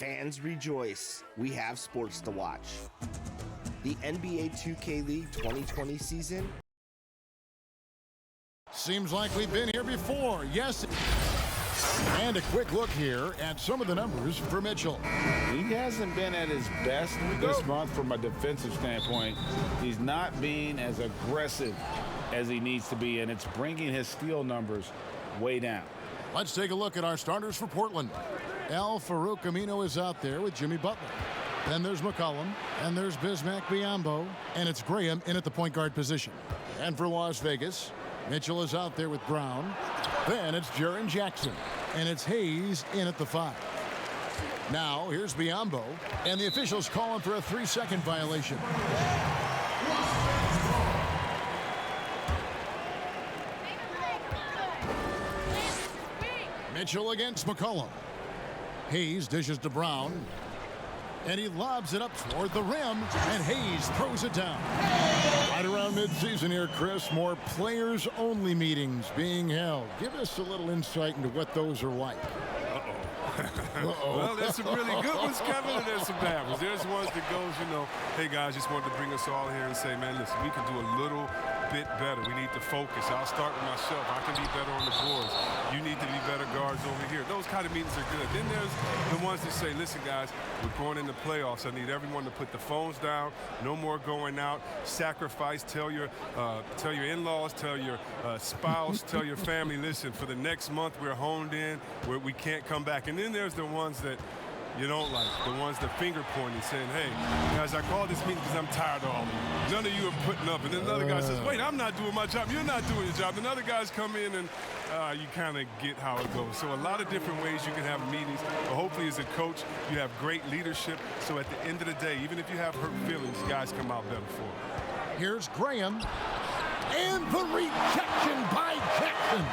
Fans rejoice. We have sports to watch. The NBA 2K League 2020 season. Seems like we've been here before. Yes. And a quick look here at some of the numbers for Mitchell. He hasn't been at his best this month from a defensive standpoint. He's not being as aggressive as he needs to be, and it's bringing his steal numbers way down. Let's take a look at our starters for Portland. Al-Farouq Aminu is out there with Jimmy Butler. Then there's McCollum, and there's Bismack Biyombo, and it's Graham in at the point guard position. And for Las Vegas, Mitchell is out there with Brown. Then it's Jaren Jackson, and it's Hayes in at the 5. Now here's Biyombo, and the officials calling for a 3-second violation. Mitchell against McCollum. Hayes dishes to Brown, and he lobs it up toward the rim, and Hayes throws it down. Right around midseason here, Chris, more players-only meetings being held. Give us a little insight into what those are like. Well, there's some really good ones, Kevin, and there's some bad ones. There's ones that goes, hey, guys, just wanted to bring us all here and say, man, listen, we can do a little bit better. We need to focus. I'll start with myself. I can be better on the boards. You need to be better guards over here. Those kind of meetings are good. Then there's the ones that say, listen, guys, we're going into playoffs. I need everyone to put the phones down. No more going out. Sacrifice. Tell your in-laws, tell your spouse, tell your family, listen, for the next month we're honed in where we can't come back. And then there's the ones that you don't like, the ones that finger pointing, saying, hey, guys, I called this meeting because I'm tired of all of you. None of you are putting up. And then another guy says, wait, I'm not doing my job. You're not doing your job. Then other guys come in and you kind of get how it goes. So a lot of different ways you can have meetings. But hopefully as a coach, you have great leadership. So at the end of the day, even if you have hurt feelings, guys come out better for it. Here's Graham. And the rejection by Jackson.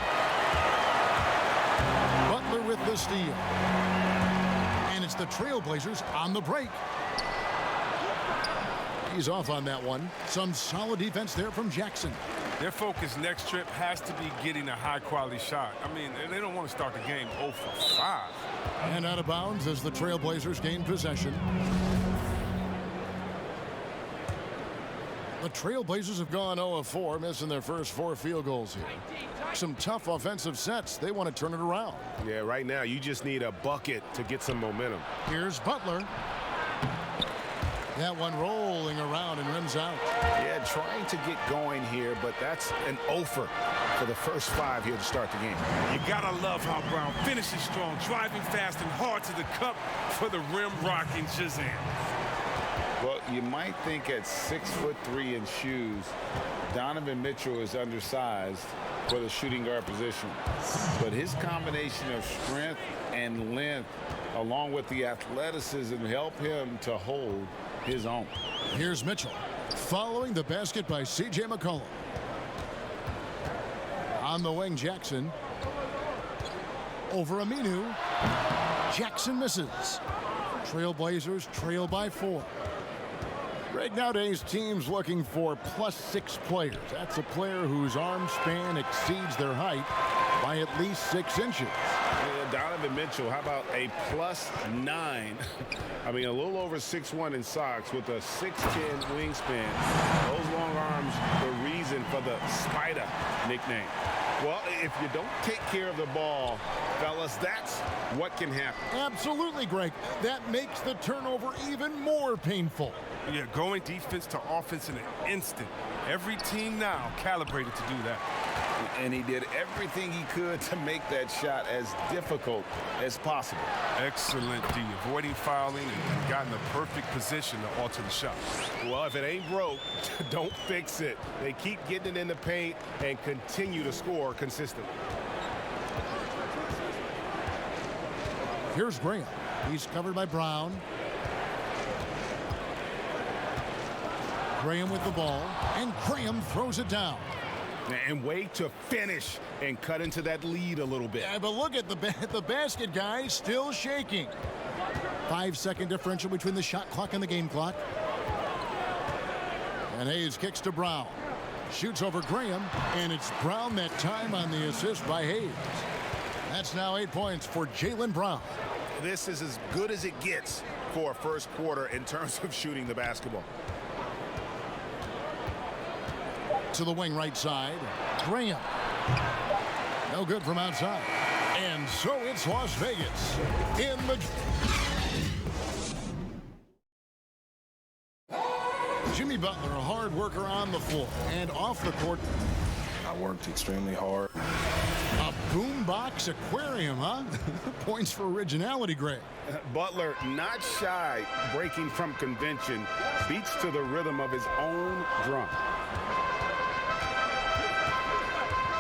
Butler with the steal. And it's the Trailblazers on the break. He's off on that one. Some solid defense there from Jackson. Their focus next trip has to be getting a high-quality shot. I mean, they don't want to start the game 0 for 5. And out of bounds as the Trailblazers gain possession. The Trailblazers have gone 0 of 4, missing their first 4 field goals here. Some tough offensive sets. They want to turn it around. Yeah, right now you just need a bucket to get some momentum. Here's Butler. That one rolling around and rims out. Yeah, trying to get going here, but that's an offer for the first 5 here to start the game. You gotta love how Brown finishes strong, driving fast and hard to the cup for the rim rocking Shazam. Well, you might think at 6'3" in shoes, Donovan Mitchell is undersized for the shooting guard position. But his combination of strength and length, along with the athleticism, help him to hold his own. Here's Mitchell following the basket by C.J. McCollum. On the wing, Jackson. Over Aminu. Jackson misses. Trailblazers trail by 4. Right nowadays, teams looking for +6 players. That's a player whose arm span exceeds their height by at least 6 inches. Yeah, Donovan Mitchell, how about a +9? I mean, a little over 6'1" in socks with a 6'10" wingspan. Those long arms, the reason for the Spider nickname. Well, if you don't take care of the ball, fellas, that's what can happen. Absolutely, Greg. That makes the turnover even more painful. Yeah, going defense to offense in an instant. Every team now calibrated to do that. And he did everything he could to make that shot as difficult as possible. Excellent D, avoiding fouling and got in the perfect position to alter the shot. Well, if it ain't broke, don't fix it. They keep getting it in the paint and continue to score consistently. Here's Graham. He's covered by Brown. Graham with the ball, and Graham throws it down. And way to finish and cut into that lead a little bit. Yeah, but look at the basket, guys, still shaking. 5-second differential between the shot clock and the game clock. And Hayes kicks to Brown. Shoots over Graham, and it's Brown that time on the assist by Hayes. That's now 8 points for Jaylen Brown. This is as good as it gets for a first quarter in terms of shooting the basketball. To the wing right side. Graham. No good from outside. And so it's Las Vegas in the... Jimmy Butler, a hard worker on the floor and off the court. I worked extremely hard. A boombox aquarium, huh? Points for originality, Greg. Butler, not shy, breaking from convention, beats to the rhythm of his own drum.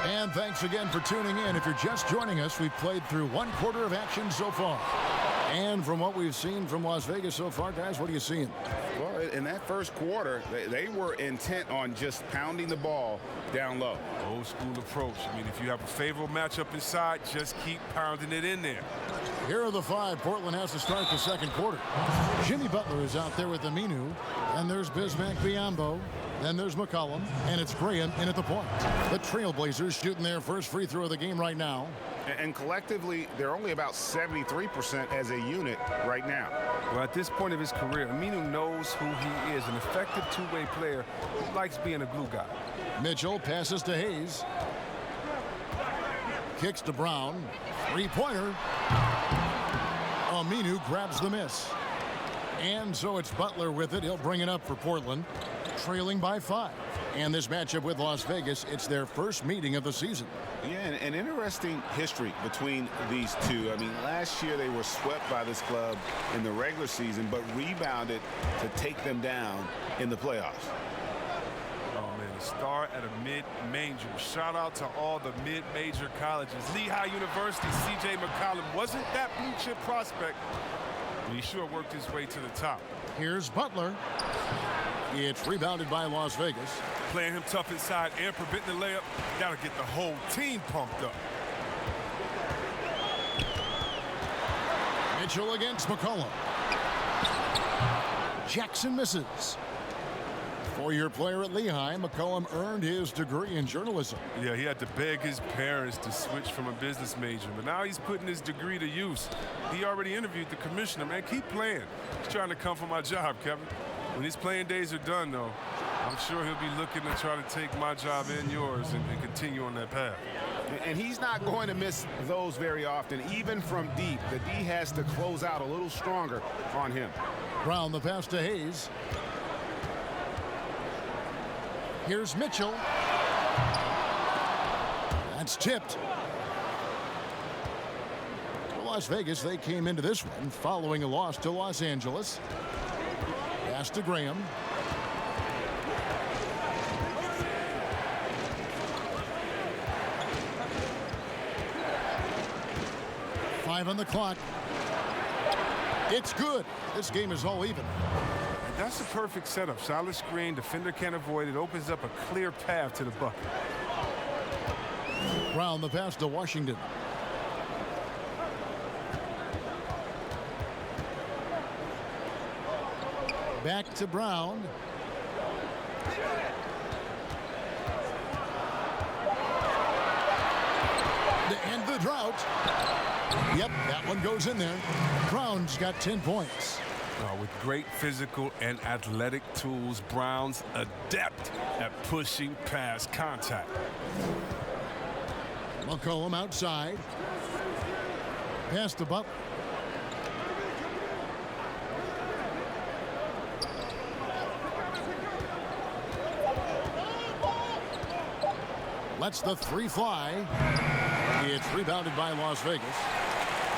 And thanks again for tuning in. If you're just joining us, we've played through one quarter of action so far. And from what we've seen from Las Vegas so far, guys, what are you seeing? Well, in that first quarter, they were intent on just pounding the ball down low. Old school approach. I mean, if you have a favorable matchup inside, just keep pounding it in there. Here are the five Portland has to start the second quarter. Jimmy Butler is out there with Aminu. And there's Bismack Biyombo. Then there's McCollum. And it's Graham in at the point. The Trailblazers shooting their first free throw of the game right now. And collectively, they're only about 73% as a unit right now. Well, at this point of his career, Aminu knows who he is, an effective two-way player who likes being a glue guy. Mitchell passes to Hayes. Kicks to Brown. Three-pointer. Aminu grabs the miss. And so it's Butler with it. He'll bring it up for Portland, trailing by 5. And this matchup with Las Vegas, it's their first meeting of the season. Yeah, an interesting history between these two. I mean, last year they were swept by this club in the regular season, but rebounded to take them down in the playoffs. Oh, man, a star at a mid-major. Shout out to all the mid-major colleges. Lehigh University, C.J. McCollum wasn't that blue-chip prospect, but he sure worked his way to the top. Here's Butler. It's rebounded by Las Vegas. Playing him tough inside and preventing the layup. Gotta get the whole team pumped up. Mitchell against McCollum. Jackson misses. Four-year player at Lehigh, McCollum earned his degree in journalism. Yeah, he had to beg his parents to switch from a business major, but now he's putting his degree to use. He already interviewed the commissioner. Man, keep playing. He's trying to come for my job, Kevin. When his playing days are done, though, I'm sure he'll be looking to try to take my job and yours and continue on that path. And he's not going to miss those very often, even from deep. The D has to close out a little stronger on him. Brown the pass to Hayes. Here's Mitchell. That's tipped. For Las Vegas, they came into this one following a loss to Los Angeles. Pass to Graham. Five on the clock. It's good. This game is all even. That's a perfect setup. Solid screen, defender can't avoid it. Opens up a clear path to the bucket. Brown the pass to Washington. Back to Brown. To end the drought. Yep, that one goes in there. Brown's got 10 points. With great physical and athletic tools, Brown's adept at pushing past contact. McCollum outside. Pass to Butler. Lets the three fly. It's rebounded by Las Vegas.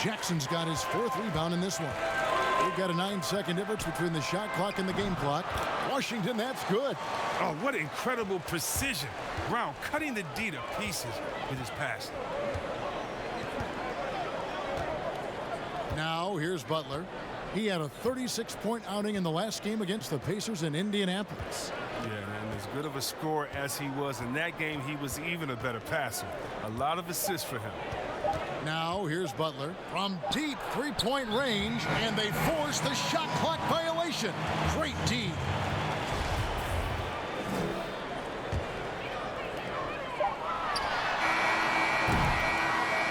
Jackson's got his fourth rebound in this one. We've got a 9-second difference between the shot clock and the game clock. Washington, that's good. Oh, what incredible precision. Brown cutting the D to pieces with his pass. Now, here's Butler. He had a 36-point outing in the last game against the Pacers in Indianapolis. Yeah, and as good of a scorer as he was in that game, he was even a better passer. A lot of assists for him. Now, here's Butler from deep three-point range, and they force the shot clock violation. Great D.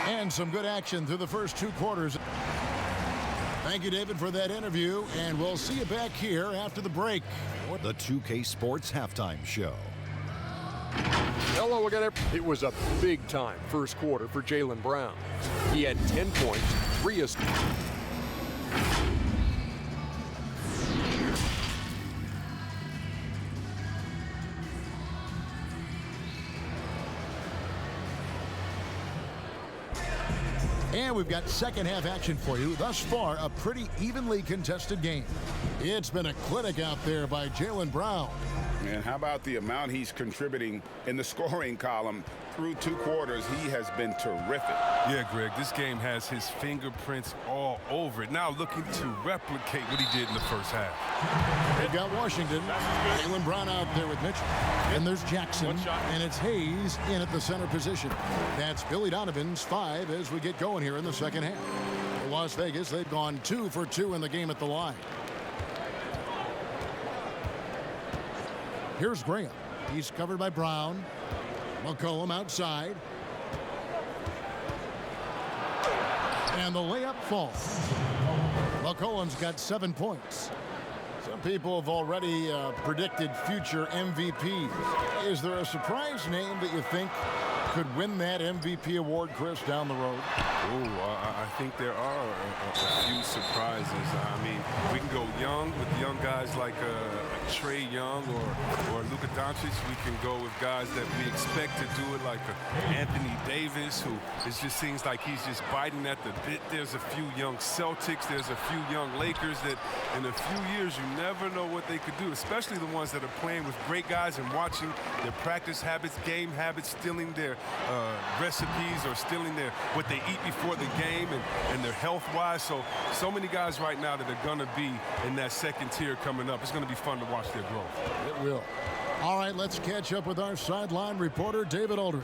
And some good action through the first two quarters. Thank you, David, for that interview, and we'll see you back here after the break. The 2K Sports Halftime Show. Hello again. It was a big-time first quarter for Jaylen Brown. He had 10 points, 3 assists. And we've got second half action for you. Thus far, a pretty evenly contested game. It's been a clinic out there by Jaylen Brown. And how about the amount he's contributing in the scoring column? Through 2 quarters, he has been terrific. Yeah, Greg, this game has his fingerprints all over it. Now looking to replicate what he did in the first half. They've got Washington. Jaylen Brown out there with Mitchell. And there's Jackson. And it's Hayes in at the center position. That's Billy Donovan's 5 as we get going here in the second half. For Las Vegas, they've gone 2 for 2 in the game at the line. Here's Graham. He's covered by Brown. McCollum outside. And the layup falls. McCollum's got 7 points. Some people have already predicted future MVPs. Is there a surprise name that you think could win that MVP award, Chris, down the road? I think there are a few surprises. I mean, we can go young with young guys like Trae Young or Luka Doncic. We can go with guys that we expect to do it, like Anthony Davis, who it just seems like he's just biting at the bit. There's a few young Celtics. There's a few young Lakers that in a few years you never know what they could do, especially the ones that are playing with great guys and watching their practice habits, game habits, stealing their recipes or stealing what they eat before the game and their health-wise. So many guys right now that are going to be in that second tier coming up. It's going to be fun to watch their growth. It will. All right, let's catch up with our sideline reporter, David Aldridge.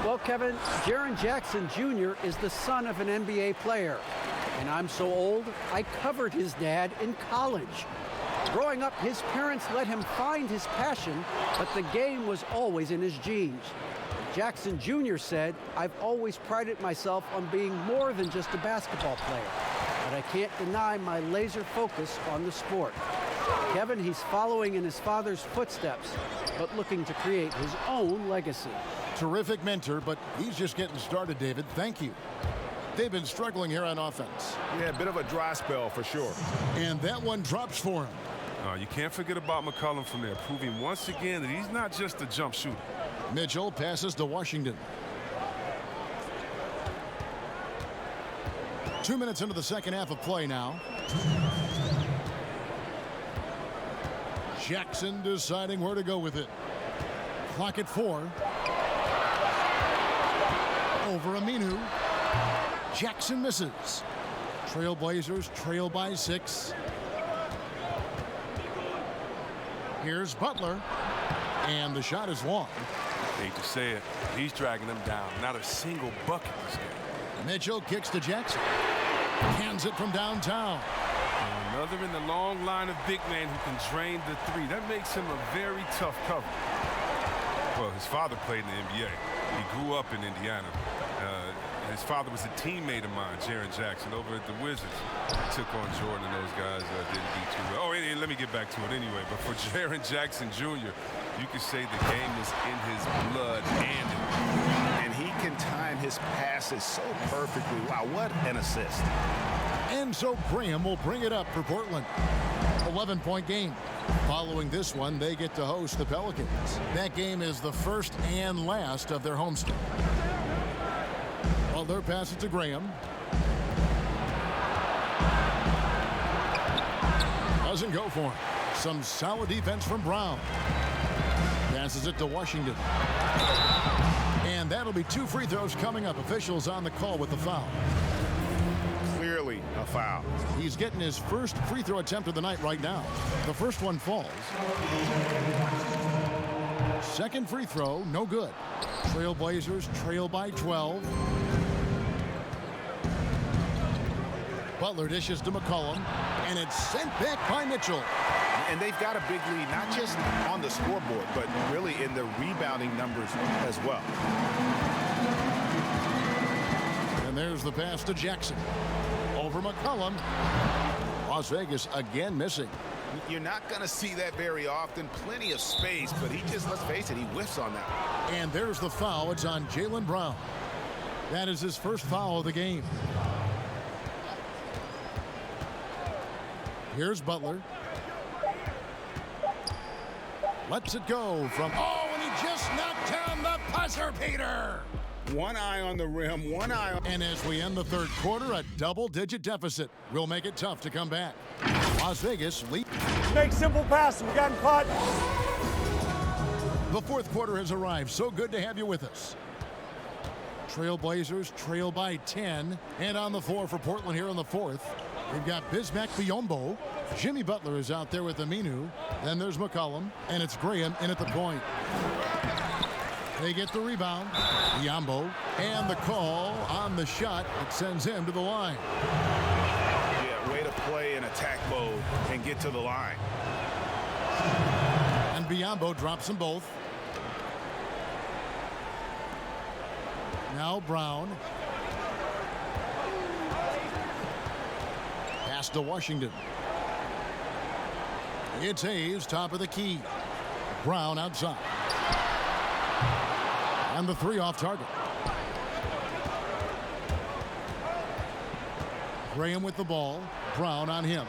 Well, Kevin, Jaren Jackson Jr. is the son of an NBA player. And I'm so old, I covered his dad in college. Growing up, his parents let him find his passion, but the game was always in his genes. Jackson Jr. said, "I've always prided myself on being more than just a basketball player, but I can't deny my laser focus on the sport." Kevin, he's following in his father's footsteps, but looking to create his own legacy. Terrific mentor, but he's just getting started, David. Thank you. They've been struggling here on offense. Yeah, a bit of a dry spell for sure. And that one drops for him. You can't forget about McCollum from there, proving once again that he's not just a jump shooter. Mitchell passes to Washington. 2 minutes into the second half of play now. Jackson deciding where to go with it. Clock at 4. Over Aminu. Jackson misses. Trailblazers trail by 6. Here's Butler. And the shot is long. Hate to say it, he's dragging them down. Not a single bucket this game. Mitchell kicks to Jackson. Hands it from downtown. Another in the long line of big men who can drain the 3. That makes him a very tough cover. Well, his father played in the NBA. He grew up in Indiana. His father was a teammate of mine, Jaren Jackson, over at the Wizards. He took on Jordan, and those guys didn't do too well. Oh, and let me get back to it anyway. But for Jaren Jackson Jr., you could say the game is in his blood and he can time his passes so perfectly. Wow, what an assist. And so Graham will bring it up for Portland. 11-point game. Following this one, they get to host the Pelicans. That game is the first and last of their homestand. Butler passes to Graham. Doesn't go for him. Some solid defense from Brown. Passes it to Washington. And that'll be 2 free throws coming up. Officials on the call with the foul. Clearly a foul. He's getting his first free throw attempt of the night right now. The first one falls. Second free throw, no good. Trailblazers trail by 12. Butler dishes to McCollum, and it's sent back by Mitchell. And they've got a big lead, not just on the scoreboard, but really in the rebounding numbers as well. And there's the pass to Jackson. over McCollum. Las Vegas again missing. You're not going to see that very often. Plenty of space, but he just, let's face it, he whiffs on that. And there's the foul. It's on Jaylen Brown. That is his first foul of the game. Here's Butler. Lets it go from, oh, and he just knocked down the buzzer beater. One eye on the rim, one eye on... And as we end the third quarter, a double-digit deficit will make it tough to come back. Las Vegas lead. Make simple passes. We got caught. The fourth quarter has arrived. So good to have you with us. Trailblazers trail by 10. And on the floor for Portland here in the fourth, we've got Bismack Biyombo. Jimmy Butler is out there with Aminu. Then there's McCollum. And it's Graham in at the point. They get the rebound. Biyombo. And the call on the shot that sends him to the line. Yeah, way to play in attack mode and get to the line. And Biyombo drops them both. Now Brown. Pass to Washington. It's Hayes, top of the key. Brown outside. And the three off target. Graham with the ball. Brown on him.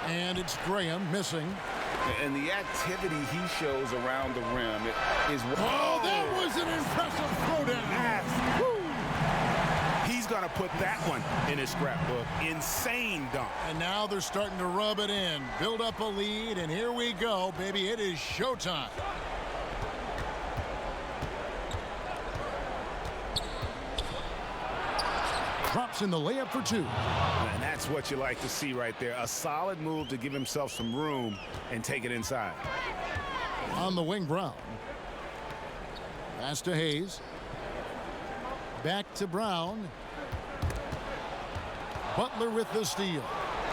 And it's Graham missing. And the activity he shows around the rim is... Oh, that was an impressive throwdown. He's going to put that one in his scrapbook. Insane dunk. And now they're starting to rub it in. Build up a lead, and here we go, baby. It is showtime. Drops in the layup for two. And that's what you like to see right there. A solid move to give himself some room and take it inside. On the wing, Brown. Pass to Hayes. Back to Brown. Butler with the steal.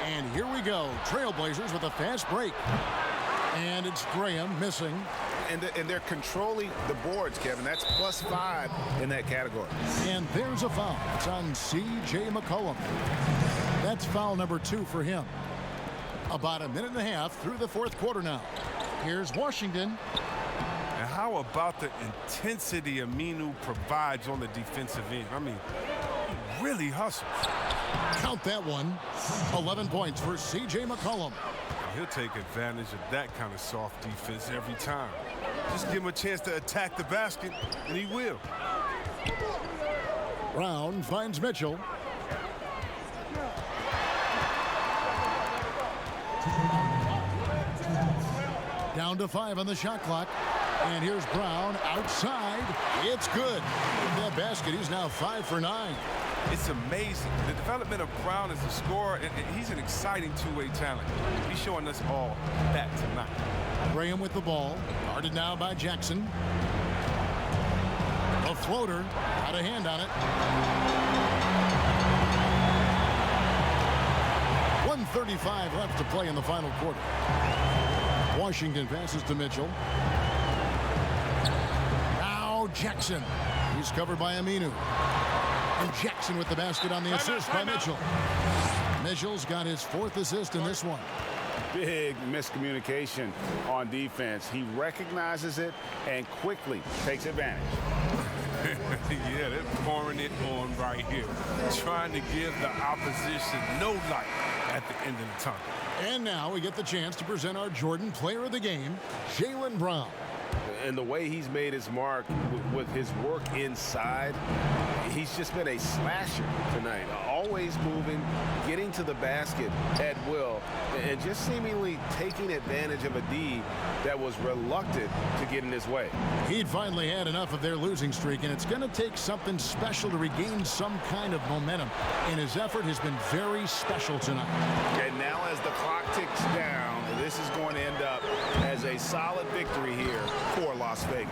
And here we go. Trailblazers with a fast break. And it's Graham missing. And they're controlling the boards, Kevin. That's +5 in that category. And there's a foul. It's on C.J. McCollum. That's foul number 2 for him. About a minute and a half through the fourth quarter now. Here's Washington. And how about the intensity Aminu provides on the defensive end? I mean, he really hustles. Count that one. 11 points for C.J. McCollum. He'll take advantage of that kind of soft defense every time. Just give him a chance to attack the basket, and he will. Brown finds Mitchell. Down to 5 on the shot clock. And here's Brown outside. It's good. That basket, he's now 5 for 9. It's amazing. The development of Brown as a scorer, and he's an exciting two-way talent. He's showing us all that tonight. Graham with the ball. Guarded now by Jackson. A floater. Got a hand on it. 1:35 left to play in the final quarter. Washington passes to Mitchell. Now Jackson. He's covered by Aminu. And Jackson with the basket on the assist by Mitchell. Mitchell's got his 4th assist in this one. Big miscommunication on defense. He recognizes it and quickly takes advantage. Yeah, they're pouring it on right here. Trying to give the opposition no light at the end of the tunnel. And now we get the chance to present our Jordan Player of the Game, Jaylen Brown. And the way he's made his mark with his work inside, he's just been a slasher tonight. Always moving, getting to the basket at will, and just seemingly taking advantage of a D that was reluctant to get in his way. He'd finally had enough of their losing streak, and it's going to take something special to regain some kind of momentum. And his effort has been very special tonight. And now as the clock ticks down, this is going to end up as a solid victory here for Las Vegas.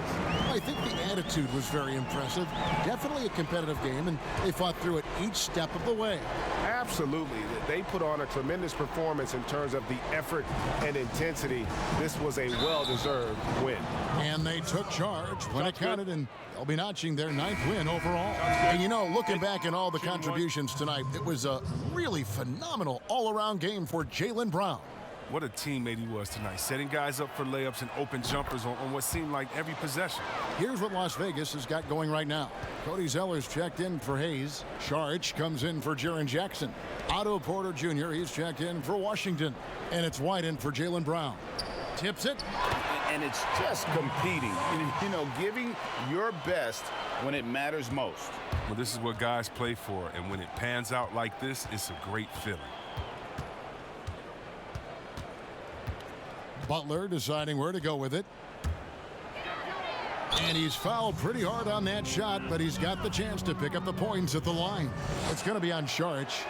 I think the attitude was very impressive. Definitely a competitive game, and they fought through it each step of the way. Absolutely. They put on a tremendous performance in terms of the effort and intensity. This was a well-deserved win. And they took charge when it counted, and they'll be notching their 9th win overall. And, you know, looking back at all the contributions tonight, it was a really phenomenal all-around game for Jaylen Brown. What a teammate he was tonight, setting guys up for layups and open jumpers on what seemed like every possession. Here's what Las Vegas has got going right now. Cody Zeller's checked in for Hayes. Sharch comes in for Jaren Jackson. Otto Porter Jr., he's checked in for Washington. And it's White in for Jaylen Brown. Tips it. And it's just competing, you know, giving your best when it matters most. Well, this is what guys play for, and when it pans out like this, it's a great feeling. Butler deciding where to go with it. And he's fouled pretty hard on that shot, but he's got the chance to pick up the points at the line. It's going to be on Sharch.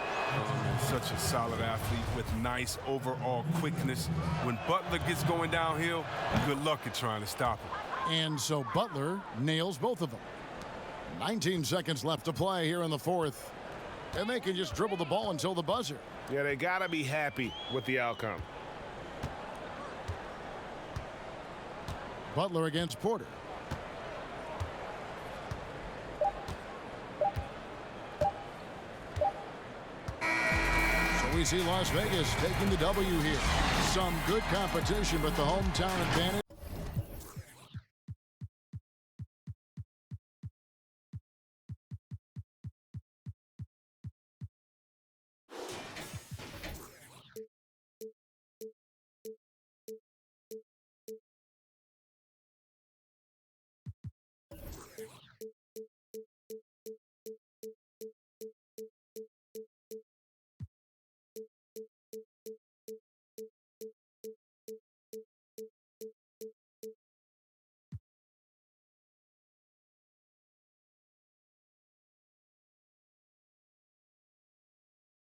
Such a solid athlete with nice overall quickness. When Butler gets going downhill, good luck at trying to stop him. And so Butler nails both of them. 19 seconds left to play here in the 4th. And they can just dribble the ball until the buzzer. Yeah, they got to be happy with the outcome. Butler against Porter. So we see Las Vegas taking the W here. Some good competition, but the hometown advantage